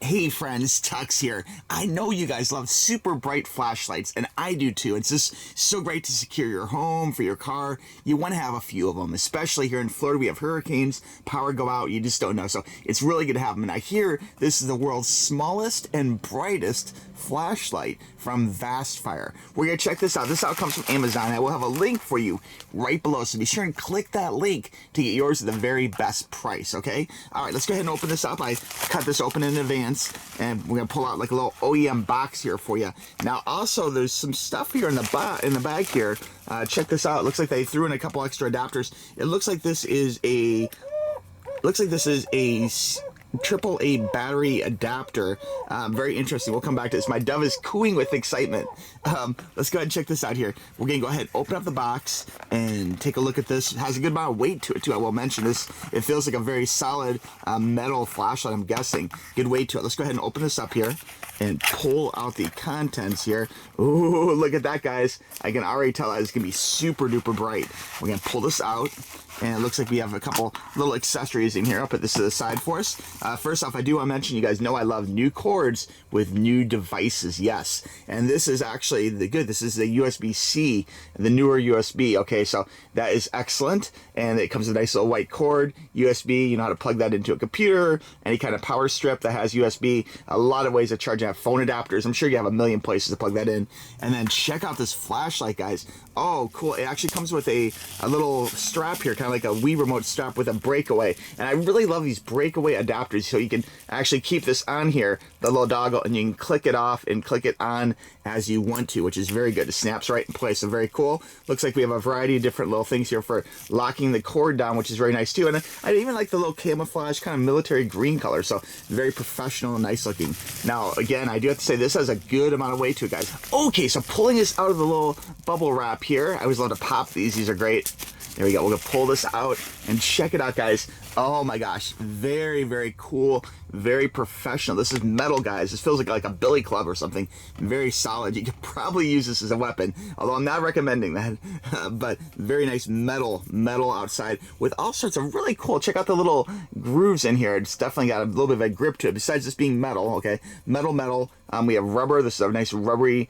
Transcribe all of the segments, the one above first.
Hey friends, Tux here. I know you guys love super bright flashlights, and I do too. It's just so great to secure your home, for your car. You want to have a few of them, especially here in Florida. We have hurricanes, power go out, you just don't know. So it's really good to have them. And I hear this is the world's smallest and brightest flashlight from Vastfire. We're going to check this out. This out comes from Amazon. I will have a link for you right below, so be sure and click that link to get yours at the very best price, okay? All right, let's go ahead and open this up. I cut this open in advance, and we're going to pull out like a little OEM box here for you. Now, also, there's some stuff here in the bag here. Check this out. It looks like they threw in a couple extra adapters. It looks like this is a AAA battery adapter. Very interesting. We'll come back to this. My dove is cooing with excitement. Let's go ahead and check this out here. We're going to go ahead and open up the box and take a look at this. It has a good amount of weight to it too. I will mention this. It feels like a very solid metal flashlight, I'm guessing. Good weight to it. Let's go ahead and open this up here and pull out the contents here. Ooh, look at that, guys. I can already tell that it's going to be super duper bright. We're going to pull this out, and it looks like we have a couple little accessories in here. I'll put this to the side for us. First off, I do want to mention, you guys know I love new cords with new devices, yes. And this is actually this is the USB-C, the newer USB, okay? So that is excellent, and it comes with a nice little white cord, USB, you know how to plug that into a computer, any kind of power strip that has USB, a lot of ways of charging. Phone adapters, I'm sure you have a million places to plug that in. And then check out this flashlight, guys. Oh, cool. It actually comes with a little strap here, kind of like a Wii remote strap with a breakaway. And I really love these breakaway adapters, so you can actually keep this on here, the little doggle, and you can click it off and click it on as you want to, which is very good. It snaps right in place, so very cool. Looks like we have a variety of different little things here for locking the cord down, which is very nice too. And I even like the little camouflage kind of military green color, so very professional and nice looking. Now, again, I do have to say this has a good amount of weight to it, guys. Okay, so pulling this out of the little bubble wrap here, I always love to pop these. These are great. There we go. We're going to pull this out and check it out, guys. Oh my gosh. Very, very cool. Very professional. This is metal, guys. This feels like a billy club or something. Very solid. You could probably use this as a weapon, although I'm not recommending that. But very nice metal outside with all sorts of really cool. Check out the little grooves in here. It's definitely got a little bit of a grip to it, besides just being metal, okay? Metal. We have rubber. This is a nice rubbery,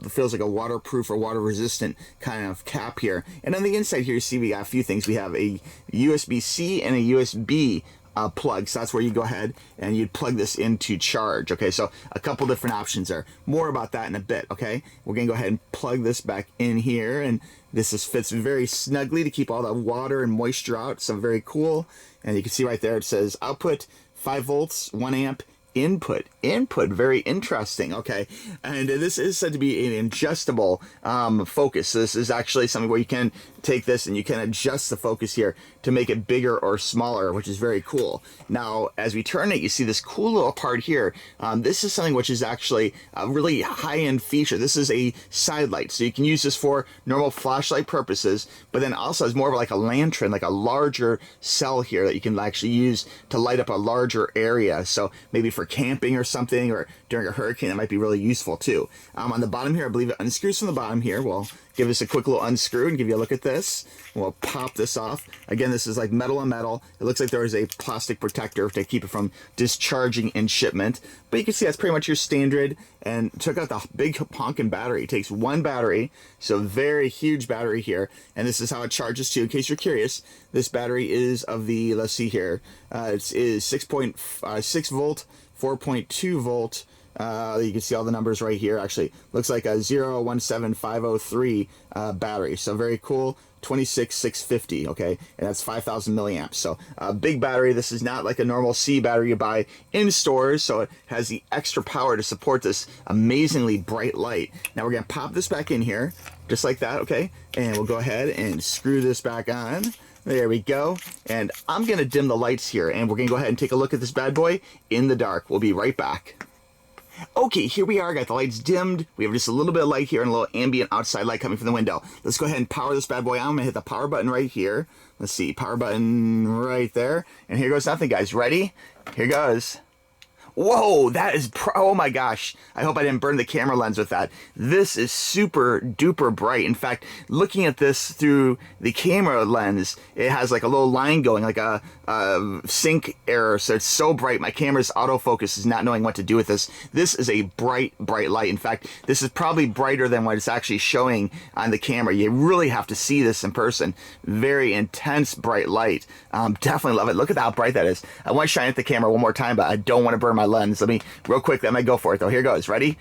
feels like a waterproof or water resistant kind of cap here. And on the inside here, you see we got a few things. We have a USB-C and a USB plug, so that's where you go ahead and you'd plug this into charge. Okay, so a couple different options there. More about that in a bit. Okay, we're gonna go ahead and plug this back in here, and this fits very snugly to keep all the water and moisture out. So very cool. And you can see right there it says output 5 volts, 1 amp. Input, very interesting. Okay, and this is said to be an adjustable focus. So this is actually something where you can take this and you can adjust the focus here to make it bigger or smaller, which is very cool. Now, as we turn it, you see this cool little part here. This is something which is actually a really high-end feature. This is a side light, so you can use this for normal flashlight purposes, but then also it's more of like a lantern, like a larger cell here that you can actually use to light up a larger area. So maybe for camping or something, or during a hurricane, that might be really useful too. On the bottom here, I believe it unscrews from the bottom here. We'll give us a quick little unscrew and give you a look at this. We'll pop this off. Again, this is like metal on metal. It looks like there is a plastic protector to keep it from discharging in shipment. But you can see that's pretty much your standard. And check out the big honking battery. It takes one battery, so very huge battery here. And this is how it charges too. In case you're curious, this battery is of the, let's see here, it is 6.6 volt, 4.2 volt. You can see all the numbers right here. Actually, looks like a 017503 battery. So very cool. 26650, okay, and that's 5,000 milliamps. So a big battery. This is not like a normal C battery you buy in stores, so it has the extra power to support this amazingly bright light. Now we're gonna pop this back in here, just like that, okay, and we'll go ahead and screw this back on. There we go. And I'm gonna dim the lights here, and we're gonna go ahead and take a look at this bad boy in the dark. We'll be right back. Okay, here we are. Got the lights dimmed. We have just a little bit of light here and a little ambient outside light coming from the window. Let's go ahead and power this bad boy on. I'm gonna hit the power button right here. Let's see, power button right there. And here goes nothing, guys. Ready? Here goes. Whoa, that is, oh my gosh. I hope I didn't burn the camera lens with that. This is super duper bright. In fact, looking at this through the camera lens, it has like a little line going, like a sync error. So it's so bright. My camera's autofocus is not knowing what to do with this. This is a bright, bright light. In fact, this is probably brighter than what it's actually showing on the camera. You really have to see this in person. Very intense, bright light. Definitely love it. Look at how bright that is. I want to shine at the camera one more time, but I don't want to burn my lens. Let me, real quick, let me go for it though. Here goes. Ready?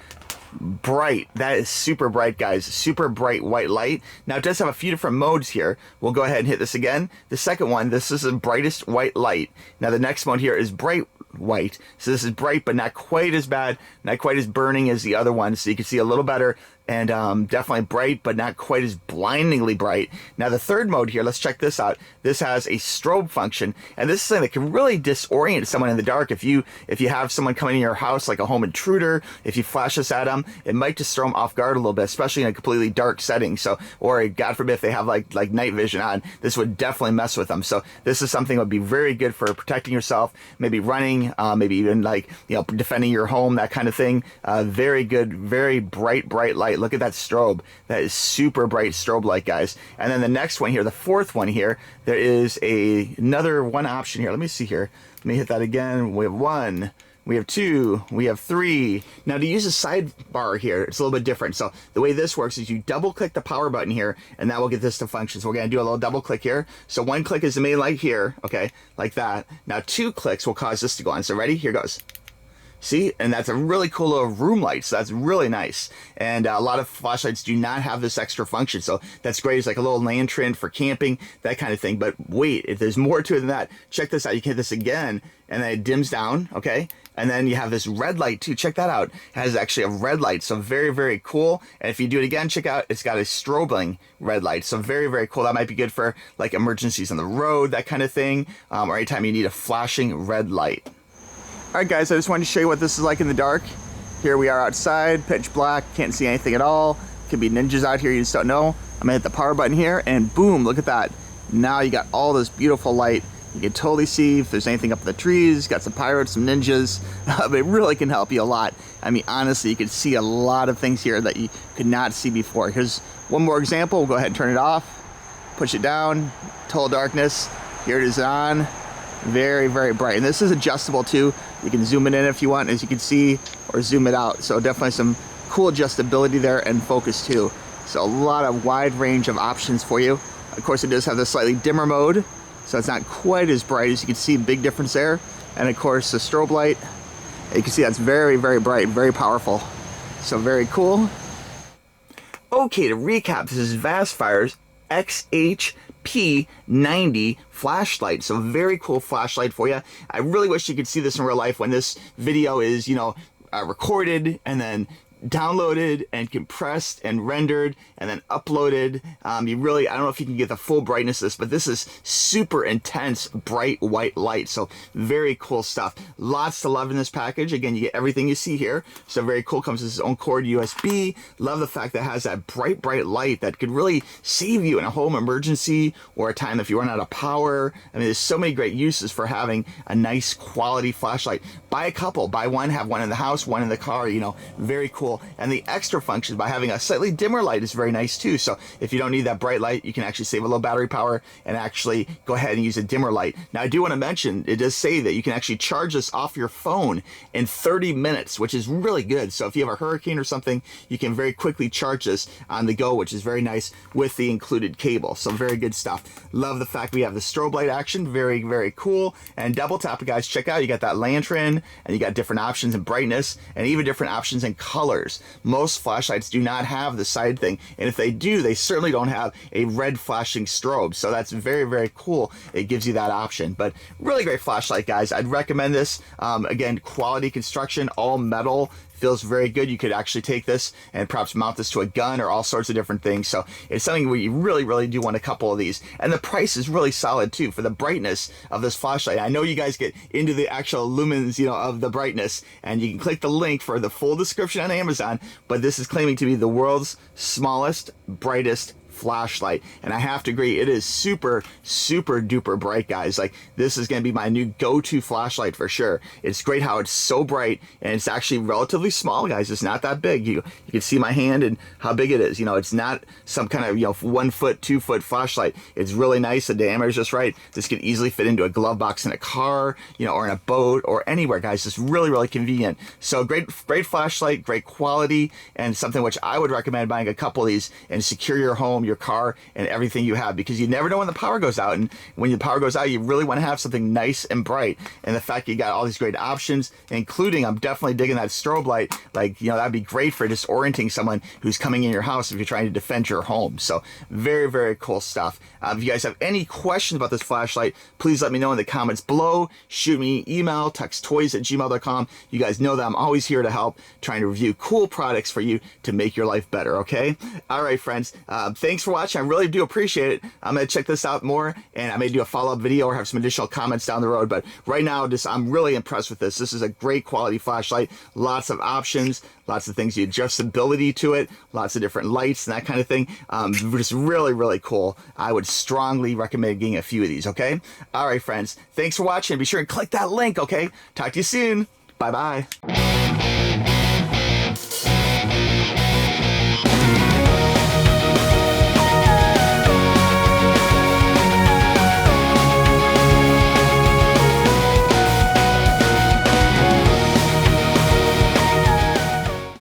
Bright. That is super bright, guys. Super bright white light. Now it does have a few different modes here. We'll go ahead and hit this again. The second one, this is the brightest white light. Now the next mode here is bright white. So this is bright, but not quite as bad, not quite as burning as the other one. So you can see a little better, and definitely bright, but not quite as blindingly bright. Now the third mode here, let's check this out. This has a strobe function, and this is something that can really disorient someone in the dark. If you have someone coming in your house, like a home intruder, if you flash this at them, it might just throw them off guard a little bit, especially in a completely dark setting. So, or God forbid if they have like night vision on, this would definitely mess with them. So this is something that would be very good for protecting yourself, maybe running, maybe even like, you know, defending your home, that kind of thing. Very good, very bright light. Look at that strobe. That is super bright strobe light, guys. And then the next one here, the fourth one here, there is another one option here. Let me see here. Let me hit that again. We have 1, we have 2, we have 3. Now to use a sidebar here, it's a little bit different. So the way this works is you double click the power button here, and that will get this to function. So we're gonna do a little double click here. So 1 click is the main light here, okay, like that. Now 2 clicks will cause this to go on. So ready? Here goes. See, and that's a really cool little room light, so that's really nice. And a lot of flashlights do not have this extra function, so that's great. It's like a little lantern for camping, that kind of thing. But wait, if there's more to it than that, check this out. You can hit this again, and then it dims down, okay? And then you have this red light too. Check that out. It has actually a red light, so very, very cool. And if you do it again, check out, it's got a strobing red light, so very, very cool. That might be good for like emergencies on the road, that kind of thing, or anytime you need a flashing red light. Alright guys, I just wanted to show you what this is like in the dark. Here we are outside, pitch black, can't see anything at all. Could be ninjas out here, you just don't know. I'm gonna hit the power button here, and boom, look at that. Now you got all this beautiful light. You can totally see if there's anything up in the trees, got some pirates, some ninjas. It really can help you a lot. I mean, honestly, you can see a lot of things here that you could not see before. Here's one more example. We'll go ahead and turn it off, push it down, total darkness. Here it is on. Very, very bright. And this is adjustable too. You can zoom it in if you want, as you can see, or zoom it out. So definitely some cool adjustability there, and focus too. So a lot of wide range of options for you. Of course, it does have the slightly dimmer mode, so it's not quite as bright. As you can see, big difference there. And of course, the strobe light, you can see that's very, very bright, very powerful. So very cool. Okay, to recap, this is Vastfire's XHP90 flashlight. So very cool flashlight for you. I really wish you could see this in real life when this video is, you know, recorded and then downloaded and compressed and rendered and then uploaded. You really, I don't know if you can get the full brightness of this, but this is super intense bright white light. So very cool stuff. Lots to love in this package. Again, you get everything you see here. So very cool. Comes with its own cord USB. Love the fact that it has that bright light that could really save you in a home emergency or a time if you run out of power. I mean, there's so many great uses for having a nice quality flashlight. Buy a couple, buy one, have one in the house, one in the car, you know, very cool. And the extra functions by having a slightly dimmer light is very nice too. So if you don't need that bright light, you can actually save a little battery power and actually go ahead and use a dimmer light. Now I do want to mention, it does say that you can actually charge this off your phone in 30 minutes, which is really good. So if you have a hurricane or something, you can very quickly charge this on the go, which is very nice with the included cable. So very good stuff. Love the fact we have the strobe light action. Very, very cool. And double tap it, guys. Check out, you got that lantern, and you got different options in brightness and even different options in colors. Most flashlights do not have the side thing, and if they do, they certainly don't have a red flashing strobe. So that's very, very cool. It gives you that option. But really great flashlight, guys. I'd recommend this. Again, quality construction, all metal. Feels very good. You could actually take this and perhaps mount this to a gun or all sorts of different things. So it's something where you really, really do want a couple of these. And the price is really solid too for the brightness of this flashlight. I know you guys get into the actual lumens, you know, of the brightness, and you can click the link for the full description on Amazon, but this is claiming to be the world's smallest, brightest flashlight. And I have to agree, it is super, super duper bright, guys. Like, this is going to be my new go-to flashlight for sure. It's great how it's so bright, and it's actually relatively small, guys. It's not that big. You can see my hand and how big it is. You know, it's not some kind of, you know, 1 foot, 2 foot flashlight. It's really nice. The diameter is just right. This could easily fit into a glove box in a car, you know, or in a boat or anywhere, guys. It's really, really convenient. So great flashlight, great quality, and something which I would recommend buying a couple of these and secure your home, your car, and everything you have, because you never know when the power goes out. And when the power goes out, you really want to have something nice and bright. And the fact you got all these great options, including, I'm definitely digging that strobe light. Like, you know, that'd be great for disorienting someone who's coming in your house if you're trying to defend your home. So very, very cool stuff. If you guys have any questions about this flashlight, please let me know in the comments below. Shoot me an email, texttoys@gmail.com. You guys know that I'm always here to help, trying to review cool products for you to make your life better, okay? All right, friends. Thanks for watching. I really do appreciate it. I'm going to check this out more, and I may do a follow-up video or have some additional comments down the road. But right now, I'm really impressed with this. This is a great quality flashlight. Lots of options, lots of things, the adjustability to it, lots of different lights and that kind of thing. Just really, really cool. I would strongly recommend getting a few of these, okay? All right, friends. Thanks for watching. Be sure and click that link, okay? Talk to you soon. Bye-bye.